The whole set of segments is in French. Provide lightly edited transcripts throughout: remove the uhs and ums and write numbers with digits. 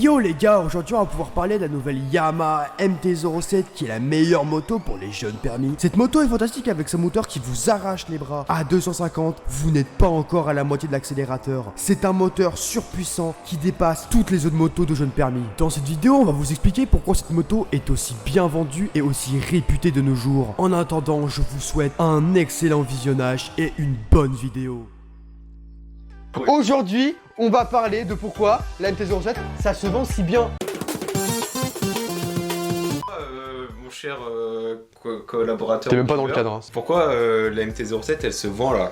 Yo les gars, aujourd'hui on va pouvoir parler de la nouvelle Yamaha MT-07 qui est la meilleure moto pour les jeunes permis. Cette moto est fantastique avec ce moteur qui vous arrache les bras. À 250, vous n'êtes pas encore à la moitié de l'accélérateur. C'est un moteur surpuissant qui dépasse toutes les autres motos de jeunes permis. Dans cette vidéo, on va vous expliquer pourquoi cette moto est aussi bien vendue et aussi réputée de nos jours. En attendant, je vous souhaite un excellent visionnage et une bonne vidéo. Aujourd'hui, on va parler de pourquoi la MT-07, ça se vend si bien. Mon cher collaborateur. T'es même pas dans le cadre. Hein. Pourquoi la MT-07 elle se vend là?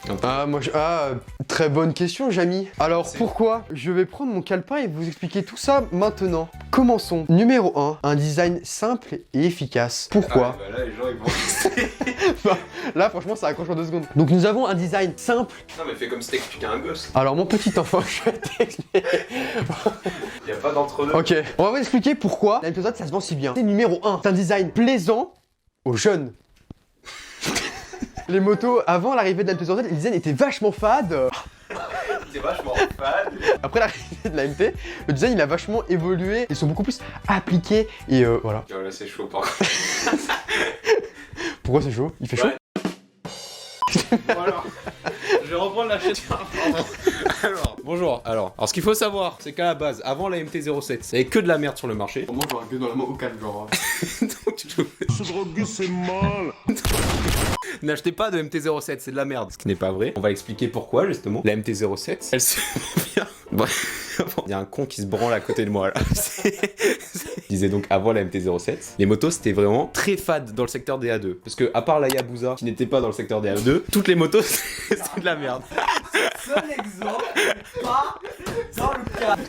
Très bonne question, Jamy. Alors pourquoi? Je vais prendre mon calepin et vous expliquer tout ça maintenant. Commençons. Numéro 1, un design simple et efficace. Pourquoi? Là les gens ils vont. Là franchement ça accroche en 2 secondes. Donc nous avons un design simple. Non mais fais comme si t'expliquais à un gosse. Alors mon petit enfant, je vais t'expliquer. Y'a pas d'entre-deux. Ok, on va vous expliquer pourquoi la MT-07 ça se vend si bien. C'est numéro 1, c'est un design plaisant aux jeunes. Les motos, avant l'arrivée de la MT-07, le design était vachement fade. C'est vachement fade. Après l'arrivée de la MT, le design il a vachement évolué. Ils sont beaucoup plus appliqués et voilà. Oh, là c'est chaud par contre. Pourquoi c'est chaud? Il fait chaud? Bon, alors, je vais reprendre la chaîne. Bonjour. Alors ce qu'il faut savoir, c'est qu'à la base, avant la MT-07, il y avait que de la merde sur le marché. Moi j'aurais que dans la main au calme, genre. Donc, Se droguer c'est mal. n'achetez pas de MT-07, c'est de la merde. Ce qui n'est pas vrai. On va expliquer pourquoi justement. La MT-07, elle se vend bien. Bref. Il y a un con qui se branle à côté de moi là. Je disais donc avant la MT-07, les motos c'était vraiment très fade dans le secteur des A2. Parce que à part la Yabusa qui n'était pas dans le secteur des A2, toutes les motos c'était de la merde. Seul exemple, pas dans le cadre.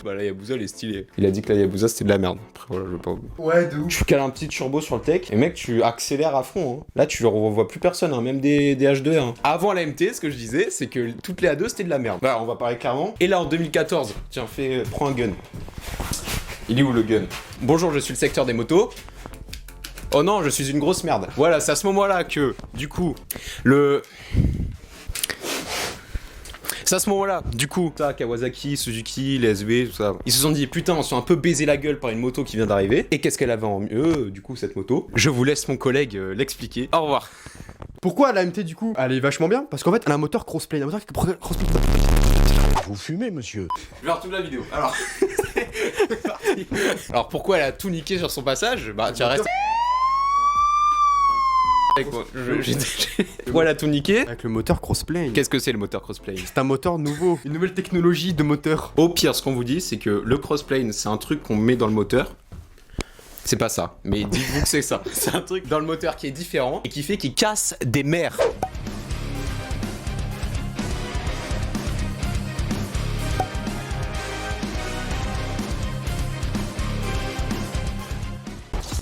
Bah la Yabusa elle est stylée. Il a dit que la Yabusa c'était de la merde. Après voilà, je veux pas. Ouais, de ouf. Tu cales un petit turbo sur le tech et mec tu accélères à fond. Hein. Là tu revois plus personne, hein, même des H2R. Hein. Avant la MT, ce que je disais, c'est que toutes les A2 c'était de la merde. Voilà, on va parler clairement. Et là en 2014, tiens prends un gun. Il est où le gun? Bonjour, je suis le secteur des motos. Oh non, je suis une grosse merde. Voilà, c'est à ce moment-là que, du coup, c'est à ce moment-là, du coup, ça, Kawasaki, Suzuki, les SV, tout ça. Ils se sont dit, putain, on se fait un peu baiser la gueule par une moto qui vient d'arriver. Et qu'est-ce qu'elle avait en mieux, du coup, cette moto? Je vous laisse mon collègue l'expliquer. Au revoir. Pourquoi la MT du coup elle est vachement bien? Parce qu'en fait elle a un moteur crossplane. Un moteur crossplane. Vous fumez, monsieur. Je vais toute la vidéo. Alors, c'est parti. Alors pourquoi elle a tout niqué sur son passage? Bah, tu restes. Pourquoi elle a tout niqué? Avec le moteur crossplane. Qu'est-ce que c'est le moteur crossplane? C'est un moteur nouveau, une nouvelle technologie de moteur. Au pire, ce qu'on vous dit, c'est que le crossplane, c'est un truc qu'on met dans le moteur. C'est pas ça, mais dites-vous que c'est ça. C'est un truc dans le moteur qui est différent et qui fait qu'il casse des mers.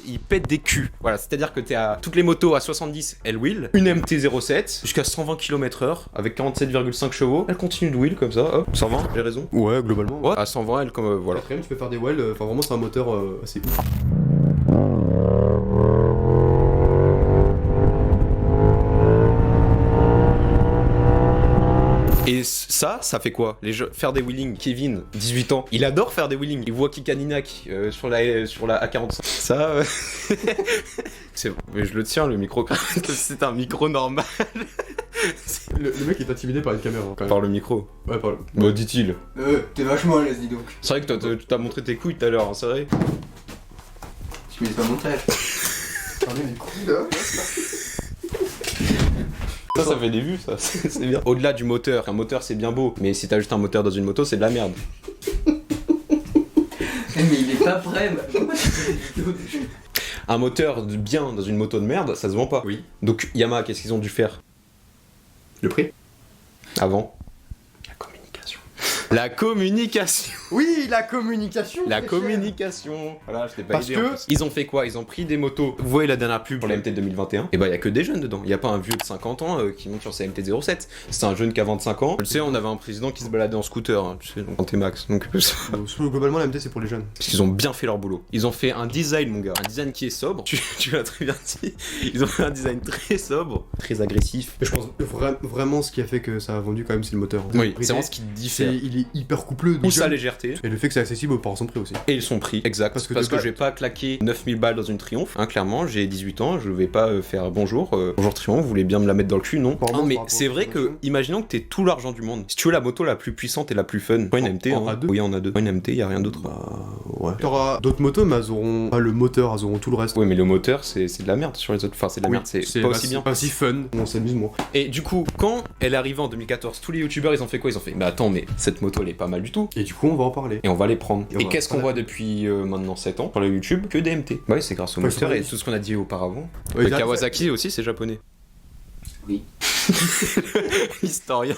Il pète des culs. Voilà, c'est-à-dire que t'es à toutes les motos à 70, elle wheel. Une MT-07 jusqu'à 120 km/h avec 47,5 chevaux. Elle continue de wheel comme ça, hop, 120, j'ai raison. Ouais, globalement. Ouais, à 120, elle comme voilà. Quatrième, tu peux faire des wells, enfin vraiment c'est un moteur assez ouf. Et ça fait quoi? Faire des wheelings. Kevin, 18 ans, il adore faire des wheelings. Il voit Kikaninac sur la A45. Ça, mais je le tiens le micro. C'est un micro normal. Le mec est intimidé par une caméra quand même. Par le micro. Ouais, par le. Bah, dit-il. T'es vachement à l'aise, dis donc. C'est vrai que tu t'as montré tes couilles tout à l'heure, hein, c'est vrai. Tu mets pas montage. Regardez mes couilles là. Ça fait des vues, ça, c'est bien. Au-delà du moteur, un moteur c'est bien beau, mais si t'as juste un moteur dans une moto, c'est de la merde. Mais il est pas prêt, pourquoi tu fais des vidéos de jeu? Un moteur bien dans une moto de merde, ça se vend pas. Oui. Donc Yamaha, qu'est-ce qu'ils ont dû faire? Le prix? Avant? La communication. La communication. Oui, la communication. La c'est communication. Voilà, je t'ai pas Parce aidé que- en plus. Ils ont fait quoi? Ils ont pris des motos. Vous voyez la dernière pub pour la MT 2021? Et bah, y a que des jeunes dedans. Y a pas un vieux de 50 ans qui monte sur sa MT-07. C'est un jeune qui a 25 ans. Tu sais, on avait un président qui se baladait en scooter, hein, tu sais, donc en T-Max. Donc, cher. Donc, globalement, la MT c'est pour les jeunes. parce qu'ils ont bien fait leur boulot. Ils ont fait un design, mon gars. Un design qui est sobre. Tu l'as très bien dit. Ils ont fait un design très sobre, très agressif. Mais je pense vraiment ce qui a fait que ça a vendu quand même c'est le moteur. Oui, Brisé, c'est vraiment ce qui diffère. il est hyper coupleux. Ou sa légèreté. Et le fait que c'est accessible par son prix aussi. Et ils sont pris, exact. Parce Parce que que, de je vais pas claquer 9000 balles dans une Triomphe. Hein, clairement, j'ai 18 ans, je vais pas faire bonjour. Bonjour Triomphe, vous voulez bien me la mettre dans le cul, non? Pardon, Ah, mais par rapport c'est aux vrai que, promotions. imaginons que t'aies tout l'argent du monde. Si tu veux la moto la plus puissante et la plus fun, pas une MT. En A2? Oui, en A2. Pas une MT, y a rien d'autre. Bah ouais. T'auras d'autres motos, mais elles auront pas le moteur, elles auront tout le reste. Ouais, mais le moteur, c'est de la merde sur les autres. Enfin, c'est de la merde, c'est pas aussi bien. Pas si fun. On s'amuse moins. Et du coup, quand elle est arrivée en 2014, tous les youtubeurs ils ont fait quoi? Ils ont fait, mais attends, mais cette moto elle est pas mal du tout. Et du coup, on va en parler. Et on va les prendre. Et on Et va- qu'est-ce qu'on voit depuis maintenant 7 ans sur le YouTube? Que des MT. Bah oui, c'est grâce au Ouais, moteur c'est et vrai. tout ce qu'on a dit auparavant. Ouais, Le ça- Kawasaki aussi, c'est japonais. Oui. Historien.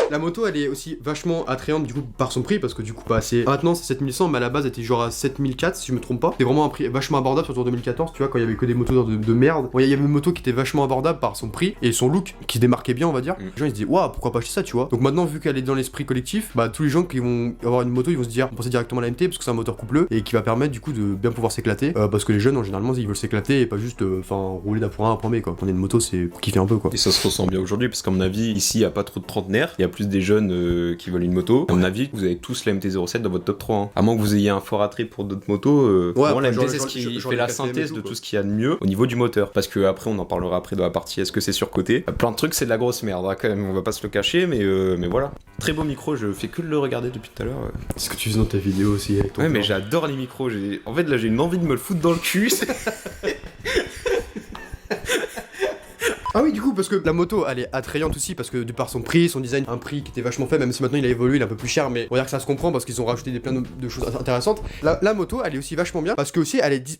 La moto, elle est aussi vachement attrayante du coup par son prix parce que du coup, bah c'est. Maintenant, c'est 7100, mais à la base, elle était genre à 7004 si je me trompe pas. C'est vraiment un prix vachement abordable, surtout en 2014, tu vois, quand il y avait que des motos de merde. Bon, il y avait une moto qui était vachement abordable par son prix et son look qui se démarquait bien, on va dire. Les gens ils se disaient, waouh, pourquoi pas acheter ça, tu vois. Donc maintenant, vu qu'elle est dans l'esprit collectif, bah tous les gens qui vont avoir une moto, ils vont se dire, penser directement à la MT parce que c'est un moteur coupleux et qui va permettre du coup de bien pouvoir s'éclater. Parce que les jeunes, en généralement, ils veulent s'éclater et pas juste rouler d'un point A à un point B, quoi. On est une moto, c'est pour kiffer un peu, quoi. Et ça se ressent bien aujourd'hui parce qu'à mon avis, ici, il y a pas trop de trentenaires. Il y a plus des jeunes qui veulent une moto. À mon avis, vous avez tous la MT-07 dans votre top 3. Hein. À moins que vous ayez un fort attrait pour d'autres motos. Bon, la genre- MT, c'est ce genre- qui genre fait les la KTM et synthèse tout, de quoi. tout ce qu'il y a de mieux au niveau du moteur. Parce que après, on en parlera après dans la partie est-ce que c'est surcoté. Plein de trucs, c'est de la grosse merde, hein, quand même. On va pas se le cacher, mais voilà. Très beau micro, je fais que de le regarder depuis tout à l'heure. C'est ce que tu fais dans ta vidéo aussi avec ton Ouais, mais plan. j'adore les micros. En fait, là, j'ai une envie de me le foutre dans le cul. Ah oui, du coup, parce que la moto, elle est attrayante aussi, parce que de par son prix, son design, un prix qui était vachement fait, même si maintenant il a évolué, il est un peu plus cher, mais on va dire que ça se comprend parce qu'ils ont rajouté plein de choses intéressantes. La moto, elle est aussi vachement bien, parce que aussi, elle est...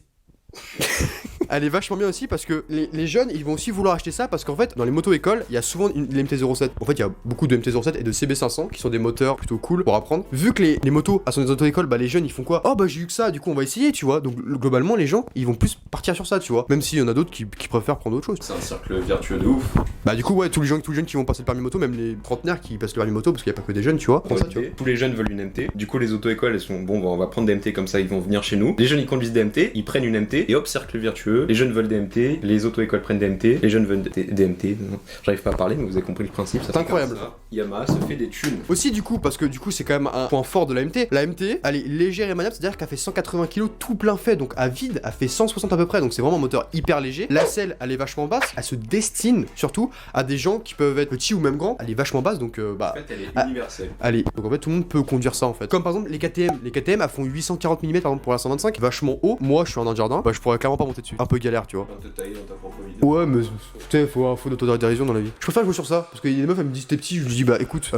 Elle est vachement bien aussi parce que les jeunes ils vont aussi vouloir acheter ça parce qu'en fait dans les motos écoles il y a souvent les MT-07. En fait il y a beaucoup de MT-07 et de CB500 qui sont des moteurs plutôt cool pour apprendre. Vu que les motos sont des auto-écoles, bah les jeunes ils font quoi? Oh bah j'ai eu que ça, du coup on va essayer, tu vois. Donc globalement les gens ils vont plus partir sur ça, tu vois. Même s'il y en a d'autres qui préfèrent prendre autre chose. C'est un cercle vertueux de ouf. Bah du coup ouais, tous les jeunes qui vont passer le permis moto, même les trentenaires qui passent le permis moto parce qu'il y a pas que des jeunes, tu vois. Prends ça, tu vois. Tous les jeunes veulent une MT. Du coup, les auto-écoles, elles sont bon, on va prendre des MT comme ça, ils vont venir chez nous. Les jeunes, ils conduisent des MT, ils prennent une MT et hop, cercle vertueux. Les jeunes veulent des MT, les auto-écoles prennent des MT, les jeunes veulent des MT. Non, j'arrive pas à parler, mais vous avez compris le principe. C'est incroyable. Yamaha se fait des thunes. Aussi du coup parce que du coup c'est quand même un point fort de la MT. La MT elle est légère et maniable, c'est-à-dire qu'elle fait 180 kg tout plein fait, donc à vide elle fait 160 à peu près, donc c'est vraiment un moteur hyper léger. La selle elle est vachement basse, elle se destine surtout à des gens qui peuvent être petits ou même grands. Elle est vachement basse donc bah En fait, elle est Ah. universelle. allez, donc en fait tout le monde peut conduire ça en fait. Comme par exemple les KTM, elles font 840 mm par exemple pour la 125, vachement haut. Moi je suis en jardin, bah je pourrais clairement pas monter dessus. Un peu galère, tu vois. Quand te tailler dans ta propre vidéo. Ouais, mais putain, faut d'autodérision dans la vie. Je préfère jouer sur ça parce qu'il y a des meufs, elles me disent t'es petit, je lui dis bah écoute,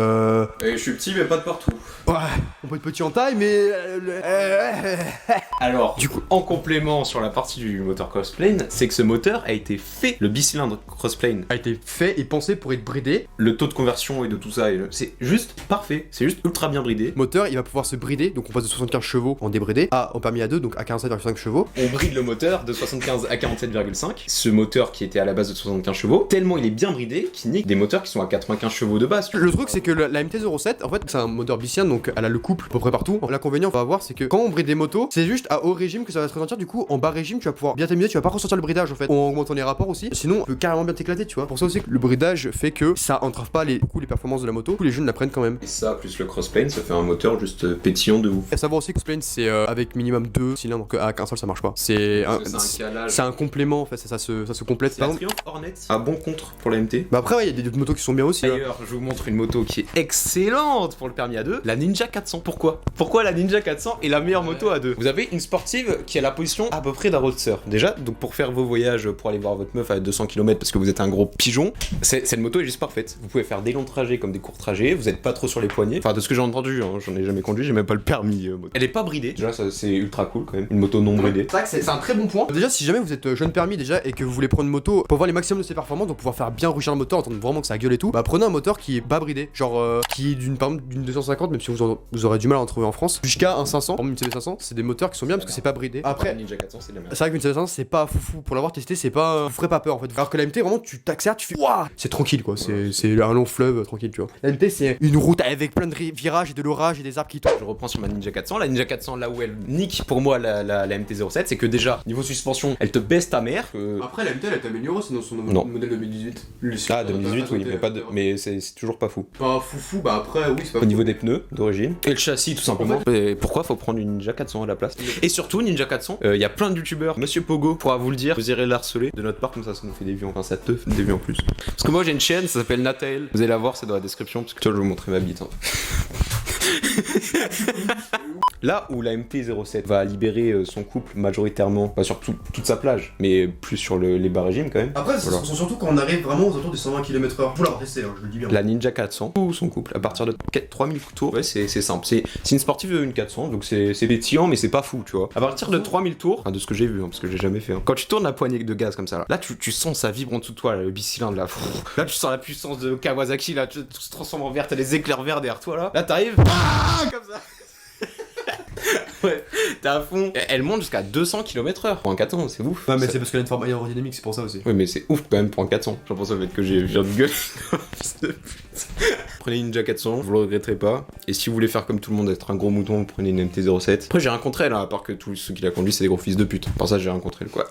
Et je suis petit, mais pas de partout. ouais, on peut être petit en taille, mais Alors, du coup, en complément sur la partie du moteur crossplane, c'est que ce moteur a été fait, le bicylindre crossplane. a été fait et pensé pour être bridé. Le taux de conversion et de tout ça, c'est juste parfait. C'est juste ultra bien bridé. Moteur, il va pouvoir se brider, donc on passe de 75 chevaux en débridé à en permis à 2, donc à 47,5 chevaux. On bride le moteur de 75 à 47,5. Ce moteur qui était à la base de 75 chevaux, tellement il est bien bridé qu'il nique des moteurs qui sont à 95 chevaux de base. Le truc c'est que la MT-07, en fait, c'est un moteur bicylindre, donc elle a le couple à peu près partout. L'inconvénient, on va voir, c'est que quand on bride des motos, c'est juste à haut régime que ça va se ressentir. Du coup, en bas régime, tu vas pouvoir bien t'amuser, tu vas pas ressentir le bridage en fait. En augmentant les rapports aussi, sinon on peut carrément bien t'éclater, tu vois. Pour ça aussi que le bridage fait que ça entrave pas beaucoup les performances de la moto. Tous les jeunes la prennent quand même. Et ça, plus le crossplane, ça fait un moteur juste pétillant de ouf. Et à savoir aussi que Plane c'est avec minimum 2 cylindres, donc avec un seul ça marche pas. C'est un, calage. c'est un complément en fait, ça se complète. Par La exemple- Triumph Hornet, un bon contre pour la MT. Bah après ouais, il y a des motos qui sont bien aussi. D'ailleurs, je vous montre une moto qui est excellente pour le permis A2, la Ninja 400. Pourquoi la Ninja 400 est la meilleure moto A2? Vous avez une sportive qui a la position à peu près d'un roadster. Déjà, donc pour faire vos voyages, pour aller voir votre meuf à 200 km parce que vous êtes un gros pigeon, cette moto est juste parfaite. Vous pouvez faire des longs trajets comme des courts trajets, vous êtes pas trop sur les poignets. Enfin, de ce que j'ai entendu, hein, j'en ai jamais conduit, j'ai même pas le permis moto. Elle est pas bridée. Déjà, ça c'est ultra cool quand même. Une moto non bridée. C'est vrai que c'est un très bon point. Déjà, si jamais vous êtes jeune permis déjà et que vous voulez prendre une moto pour voir les maximums de ses performances, donc pouvoir faire bien rougir le moteur, entendre vraiment que ça gueule et tout, bah prenez un moteur qui est pas bridé, genre qui est par exemple d'une 250, même si vous aurez du mal à en trouver en France, jusqu'à un 500, par exemple une CB500, c'est des moteurs qui sont bien parce que c'est pas bridé. La Après, Ninja 400, c'est de la merde. c'est vrai qu'une 700 c'est pas foufou. Pour l'avoir testé, c'est pas. Vous ferez pas peur en fait. Alors que la MT, vraiment, tu t'accélères, tu fais waouh. C'est tranquille quoi. C'est un long fleuve tranquille, tu vois. La MT, c'est une route avec plein de virages et de l'orage et des arbres qui tombent. Je reprends sur ma Ninja 400. La Ninja 400, là où elle nique pour moi la MT-07, c'est que déjà, niveau suspension, elle te baisse ta mère. Après, la MT, elle est améliorée, sinon son Non. modèle 2018. Ah, 2018, oui, mais, mais c'est toujours pas fou. Pas foufou, bah après, oui, c'est pas Au niveau des pneus d'origine. Et le châssis, tout simplement. Et pourquoi faut prendre une Ninja 400 à la place? Et surtout, Ninja 400, il y a plein de youtubeurs. Monsieur Pogo pourra vous le dire. Vous irez l'harceler de notre part, comme ça nous fait des vues. Enfin, ça te fait des vues en plus. Parce que moi, j'ai une chaîne, ça s'appelle Natael. Vous allez la voir, c'est dans la description. Parce que tu vois, je vais vous montrer ma bite. Hein. Là où la MT-07 va libérer son couple majoritairement, pas sur toute sa plage, mais plus sur les bas régimes quand même. Après, Voilà. surtout quand on arrive vraiment aux alentours des 120 km/h. Faut l'avoir testé, hein, je le dis bien. La Ninja 400 ou son couple à partir de 3000 tours, ouais, c'est simple. C'est une sportive une 400, donc c'est pétillant, mais c'est pas fou, tu vois. À partir de 3000 tours, enfin, de ce que j'ai vu, hein, parce que j'ai jamais fait. Hein. Quand tu tournes la poignée de gaz comme ça, là tu sens ça vibre en dessous de toi, là, le bicylindre là. Là, tu sens la puissance de Kawasaki, là, tout se transforme en vert, t'as les éclairs verts derrière toi là. Là, t'arrives, comme ça. Ouais, t'es à fond. Elle monte jusqu'à 200 km/h pour un 400, c'est ouf. Ouais, mais c'est parce qu'elle a une forme aérodynamique, c'est pour ça aussi. Oui, mais c'est ouf quand même pour un 400. J'en pense au fait que j'ai viens de gueuler. Fils de pute. Prenez une Ninja 400, vous le regretterez pas. Et si vous voulez faire comme tout le monde, être un gros mouton, vous prenez une MT-07. Après, j'ai rien contre elle, hein, à part que tous ceux qui la conduisent, c'est des gros fils de pute. Par ça, j'ai rien contre elle, quoi.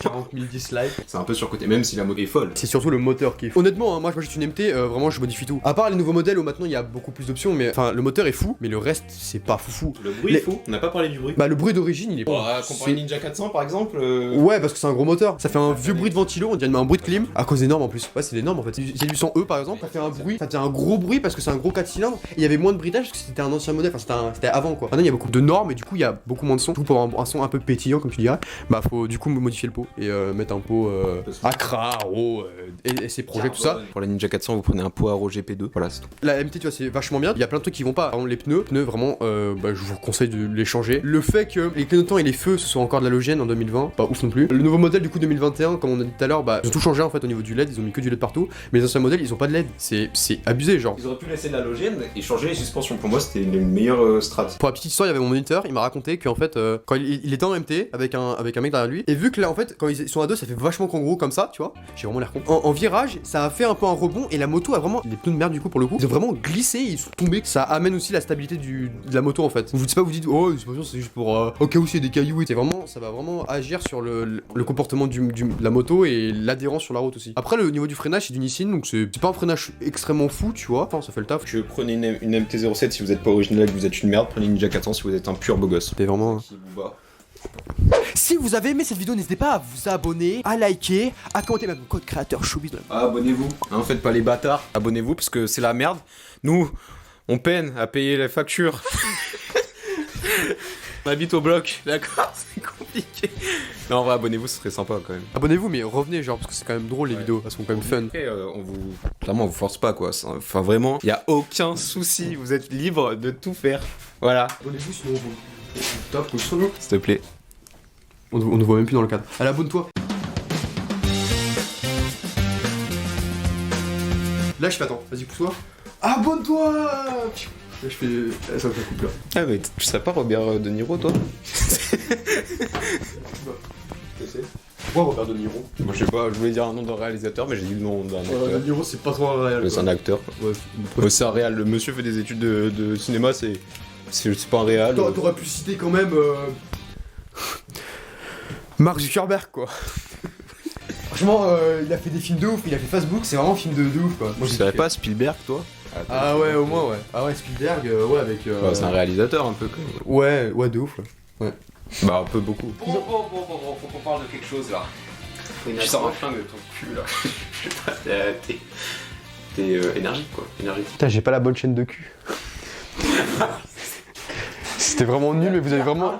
40 000 dislikes. C'est un peu surcoté, même si la moto est folle. C'est surtout le moteur qui est fou. Honnêtement, hein, moi je m'achète une MT, vraiment je modifie tout. À part les nouveaux modèles où maintenant il y a beaucoup plus d'options, mais enfin le moteur est fou, mais le reste c'est pas foufou. Le bruit est fou. On n'a pas parlé du bruit. Bah le bruit d'origine il est pas. Comparer Ninja 400 par exemple. Ouais, parce que c'est un gros moteur. Ça fait un vieux bruit de ventilo, on dirait un bruit de clim. À cause énorme en plus. Ouais, c'est énorme en fait. C'est du 100E par exemple. Ça fait un bruit, ça fait un gros bruit parce que c'est un gros 4 cylindres. Et il y avait moins de bridage parce que c'était un ancien modèle. Enfin, c'était avant quoi. Maintenant il y a beaucoup de normes et du coup il y a beaucoup moins de son. Du coup, pour avoir un son un peu pétillant comme tu dirais, bah faut du coup modifier le pot et mettre un pot Accra, Aro et ses projets, tout ça. Pour la Ninja 400, vous prenez un pot Aro GP2. Voilà, c'est tout. La MT, tu vois, c'est vachement bien. Il y a plein de trucs qui vont pas. Par exemple, les pneus vraiment, bah, je vous conseille de les changer. Le fait que les clignotants et les feux ce soit encore de l'halogène en 2020, pas ouf non plus. Le nouveau modèle du coup 2021, comme on a dit tout à l'heure, bah ils ont tout changé en fait au niveau du LED. Ils ont mis que du LED partout. Mais les anciens modèles, ils ont pas de LED. C'est abusé, genre. Ils auraient pu laisser de l'halogène et changer les suspensions. Pour moi, c'était une meilleure strat. Pour la petite histoire, il y avait mon moniteur, il m'a raconté qu'en fait, quand il était en MT avec un mec derrière lui, et vu que là en fait, quand ils sont à deux, ça fait vachement kangourou comme ça, tu vois. J'ai vraiment l'air con. En virage, ça a fait un peu un rebond et la moto a vraiment. Les pneus de merde du coup pour le coup, ils ont vraiment glissé, ils sont tombés. Ça amène aussi la stabilité de la moto en fait. Vous dites pas, vous dites, oh, c'est juste pour. Au cas où c'est des cailloux, c'est vraiment. Ça va vraiment agir sur le comportement de la moto et l'adhérence sur la route aussi. Après, le niveau du freinage, c'est du Nissin, donc c'est pas un freinage extrêmement fou, tu vois. Enfin, ça fait le taf. Je prenez une MT-07 si vous êtes pas original et que vous êtes une merde. Prenez une Ninja 400 si vous êtes un pur beau gosse. C'est vraiment. Qui vous bat. Si vous avez aimé cette vidéo, n'hésitez pas à vous abonner, à liker, à commenter même code créateur showbiz. Abonnez-vous. Hein, faites pas les bâtards. Abonnez-vous parce que c'est la merde. Nous, on peine à payer les factures. On habite au bloc, d'accord? C'est compliqué. Non, en vrai, abonnez-vous, ce serait sympa quand même. Abonnez-vous, mais revenez, genre, parce que c'est quand même drôle les vidéos, elles sont quand même fun. Après, clairement, on vous force pas quoi. Enfin, vraiment, y a aucun souci. Vous êtes libre de tout faire. Voilà. Abonnez-vous, sinon on vous tape le solo. S'il te plaît. On ne voit même plus dans le cadre. Allez, abonne-toi. Là, je fais attends, vas-y, pousse-toi. Abonne-toi. Là, je fais. Ça me fait coupe là. Ah, mais tu serais pas Robert De Niro, toi? Pourquoi Robert De Niro? Moi, je sais pas, je voulais dire un nom d'un réalisateur, mais j'ai dit le nom d'un acteur. De Niro, c'est pas trop un réel. C'est un acteur. Ouais, Ouais, c'est un réal. Le monsieur fait des études de cinéma, c'est pas un réal. T'aurais pu citer quand même. Mark Zuckerberg, quoi. Franchement, il a fait des films de ouf, il a fait Facebook, c'est vraiment un film de ouf, quoi. Moi, je savais pas Spielberg, toi? Ah ouais, au moins, ouais. Ah ouais, Spielberg, ouais, avec. Ouais, c'est un réalisateur un peu quand même. Ouais, de ouf, ouais. Bah, un peu beaucoup. Bon, faut qu'on parle de quelque chose là. Tu sors un flingue de ton cul là. Je sais pas, t'es énergique quoi. Énergique. Putain, j'ai pas la bonne chaîne de cul. C'était vraiment nul, mais vous avez vraiment.